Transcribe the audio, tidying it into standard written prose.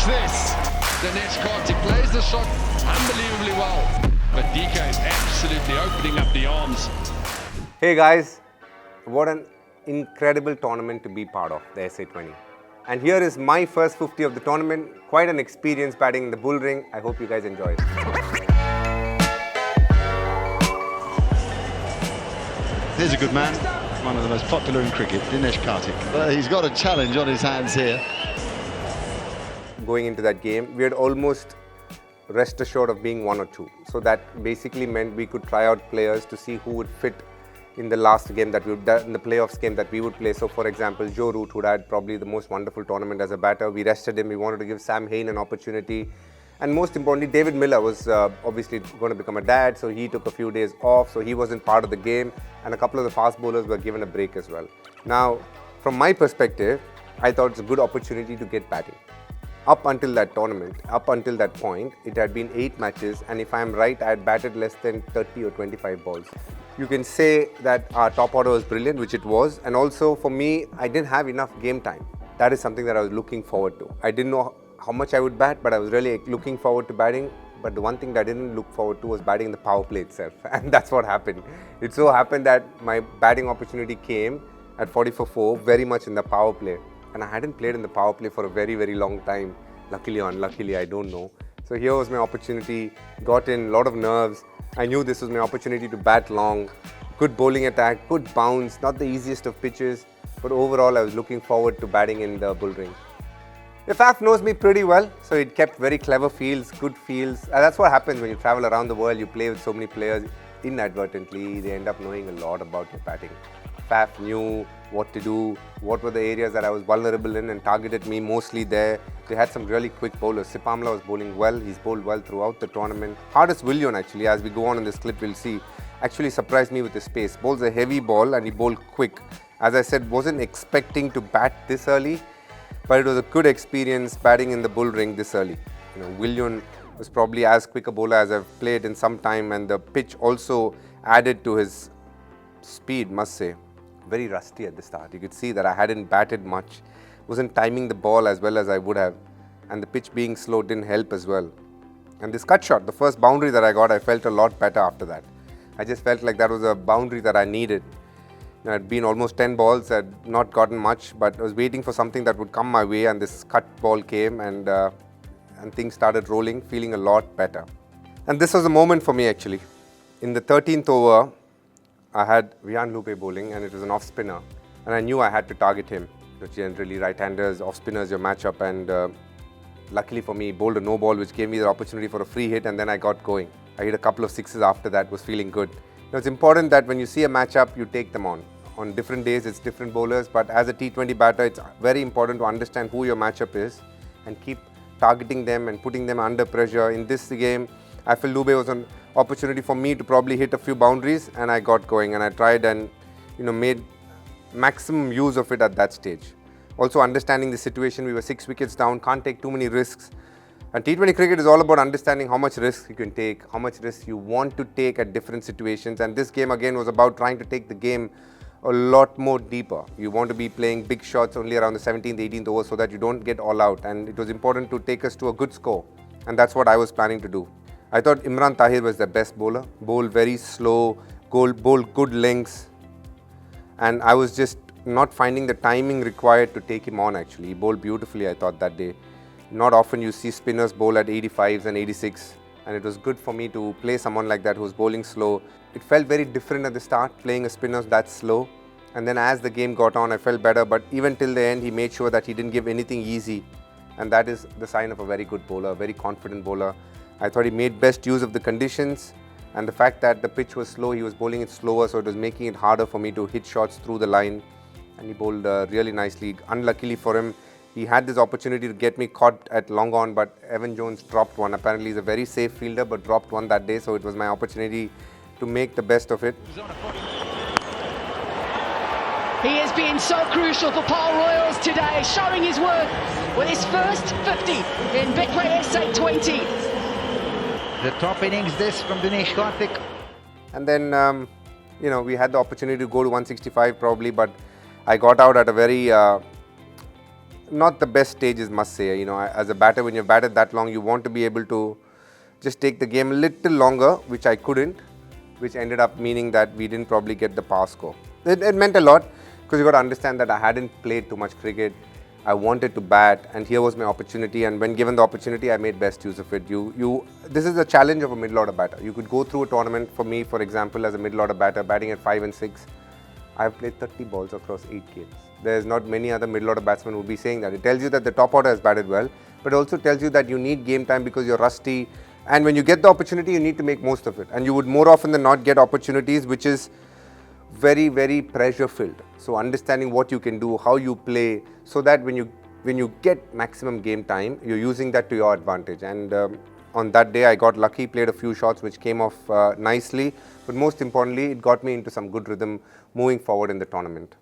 Watch this. Dinesh Karthik plays the shot unbelievably well. But DK is absolutely opening up the arms. Hey guys, what an incredible tournament to be part of, the SA20. And here is my first 50 of the tournament. Quite an experience batting in the bull ring. I hope you guys enjoy it. Here's a good man, one of the most popular in cricket, Dinesh Karthik. He's got a challenge on his hands here. Going into that game, we had almost rest assured of being 1 or 2. So that basically meant we could try out players to see who would fit in the last game that we would, in the playoffs game that we would play. So for example, Joe Root, who had probably the most wonderful tournament as a batter, we rested him. We wanted to give Sam Hain an opportunity. And most importantly, David Miller was obviously going to become a dad, so he took a few days off, so he wasn't part of the game. And a couple of the fast bowlers were given a break as well. Now, from my perspective, I thought it's a good opportunity to get batting. Up until that tournament, up until that point, it had been 8 matches, and if I'm right, I had batted less than 30 or 25 balls. You can say that our top order was brilliant, which it was, and also for me, I didn't have enough game time. That is something that I was looking forward to. I didn't know how much I would bat, but I was really looking forward to batting. But the one thing that I didn't look forward to was batting in the power play itself, and that's what happened. It so happened that my batting opportunity came at 40 for 4, very much in the power play. And I hadn't played in the power play for a very, very long time. Luckily or unluckily, I don't know. So here was my opportunity, got in, a lot of nerves. I knew this was my opportunity to bat long. Good bowling attack, good bounce, not the easiest of pitches. But overall, I was looking forward to batting in the bull ring. The FAF knows me pretty well, so it kept very clever fields, good fields. And that's what happens when you travel around the world, you play with so many players inadvertently, they end up knowing a lot about your batting. FAF knew what to do, what were the areas that I was vulnerable in and targeted me mostly there. They had some really quick bowlers. Sipamla was bowling well, he's bowled well throughout the tournament. Hardest Willian actually, as we go on in this clip we'll see, actually surprised me with his pace. Bowls a heavy ball and he bowled quick. As I said, wasn't expecting to bat this early, but it was a good experience batting in the bull ring this early. Willian was probably as quick a bowler as I've played in some time, and the pitch also added to his speed, must say. Very rusty at the start. You could see that I hadn't batted much, wasn't timing the ball as well as I would have, and the pitch being slow didn't help as well. And this cut shot, the first boundary that I got, I felt a lot better after that. I just felt like that was a boundary that I needed. It had been almost 10 balls, I had not gotten much, but I was waiting for something that would come my way, and this cut ball came, and things started rolling, feeling a lot better. And this was a moment for me actually. In the 13th over, I had Vian Lube bowling, and it was an off-spinner, and I knew I had to target him. Generally, right-handers, off-spinners, your matchup, and luckily for me, he bowled a no ball, which gave me the opportunity for a free hit, and then I got going. I hit a couple of sixes after that, was feeling good. It's important that when you see a matchup, you take them on. On different days, it's different bowlers, but as a T20 batter, it's very important to understand who your matchup is and keep targeting them and putting them under pressure. In this game, I felt Lube was an opportunity for me to probably hit a few boundaries, and I got going, and I tried and made maximum use of it at that stage. Also understanding the situation, we were 6 wickets down, can't take too many risks. And T20 cricket is all about understanding how much risk you can take, how much risk you want to take at different situations. And this game again was about trying to take the game a lot more deeper. You want to be playing big shots only around the 17th, 18th over so that you don't get all out. And it was important to take us to a good score. And that's what I was planning to do. I thought Imran Tahir was the best bowler. Bowled very slow, bowled good lengths. And I was just not finding the timing required to take him on actually. He bowled beautifully, I thought, that day. Not often you see spinners bowl at 85s and 86. And it was good for me to play someone like that who was bowling slow. It felt very different at the start, playing a spinner that slow. And then as the game got on, I felt better. But even till the end, he made sure that he didn't give anything easy. And that is the sign of a very good bowler, a very confident bowler. I thought he made best use of the conditions. And the fact that the pitch was slow, he was bowling it slower, so it was making it harder for me to hit shots through the line. And he bowled really nicely. Unluckily for him, he had this opportunity to get me caught at long on, but Evan Jones dropped one. Apparently he's a very safe fielder, but dropped one that day, so it was my opportunity to make the best of it. He has been so crucial for Paul Royals today, showing his worth with his first 50 in Betway SA20. The top innings this from Dinesh Karthik. And then, we had the opportunity to go to 165 probably, but I got out at a very not the best stages, must say. You know, as a batter, when you've batted that long, you want to be able to just take the game a little longer, which I couldn't, which ended up meaning that we didn't probably get the power score. It meant a lot, because you got to understand that I hadn't played too much cricket. I wanted to bat, and here was my opportunity, and when given the opportunity, I made best use of it. This is the challenge of a middle-order batter. You could go through a tournament. For me, for example, as a middle-order batter, batting at 5 and 6, I've played 30 balls across 8 games. There's not many other middle-order batsmen who would be saying that. It tells you that the top order has batted well, but also tells you that you need game time because you're rusty, and when you get the opportunity, you need to make most of it. And you would more often than not get opportunities which is very, very pressure-filled. So understanding what you can do, how you play, so that when you get maximum game time, you're using that to your advantage. And on that day, I got lucky, played a few shots which came off nicely, but most importantly, it got me into some good rhythm moving forward in the tournament.